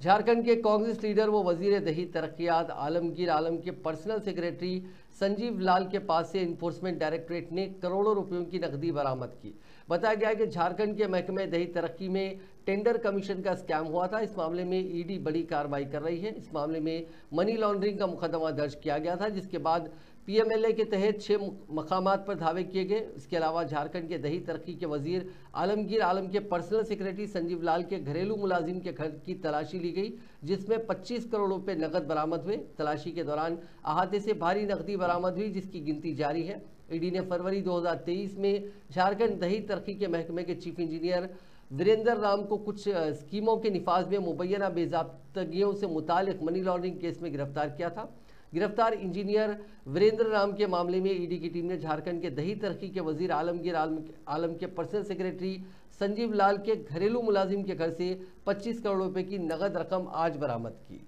झारखंड के कांग्रेस लीडर व वजीर दही तरक्कियात आलमगीर आलम के पर्सनल सेक्रेटरी संजीव लाल के पास से इन्फोर्समेंट डायरेक्टरेट ने करोड़ों रुपयों की नकदी बरामद की। बताया गया है कि झारखंड के महकमे दही तरक्की में टेंडर कमीशन का स्कैम हुआ था। इस मामले में ईडी बड़ी कार्रवाई कर रही है। इस मामले में मनी लॉन्ड्रिंग का मुकदमा दर्ज किया गया था, जिसके बाद पीएमएलए के तहत 6 मकामात पर धावे किए गए। इसके अलावा झारखंड के दही तरक्की के वजीर आलमगीर आलम के पर्सनल सेक्रेटरी संजीव लाल के घरेलू मुलाजिम के घर की तलाशी ली गई, जिसमें 25 करोड़ रुपए नकद बरामद हुए। तलाशी के दौरान अहाते से भारी नकदी बरामद हुई, जिसकी गिनती जारी है। ईडी ने फरवरी 2023 में झारखंड दही तरक्की के महकमे के चीफ इंजीनियर वीरेंद्र राम को कुछ स्कीमों के निफाज में मुबैना बेज़ाब्तगियों से मुतालिक मनी लॉन्ड्रिंग केस में गिरफ्तार किया था। गिरफ्तार इंजीनियर वीरेंद्र राम के मामले में ईडी की टीम ने झारखंड के दही तरक्की के वजीर आलमगीर आलम के पर्सनल सेक्रेटरी संजीव लाल के घरेलू मुलाजिम के घर से 25 करोड़ रुपए की नगद रकम आज बरामद की।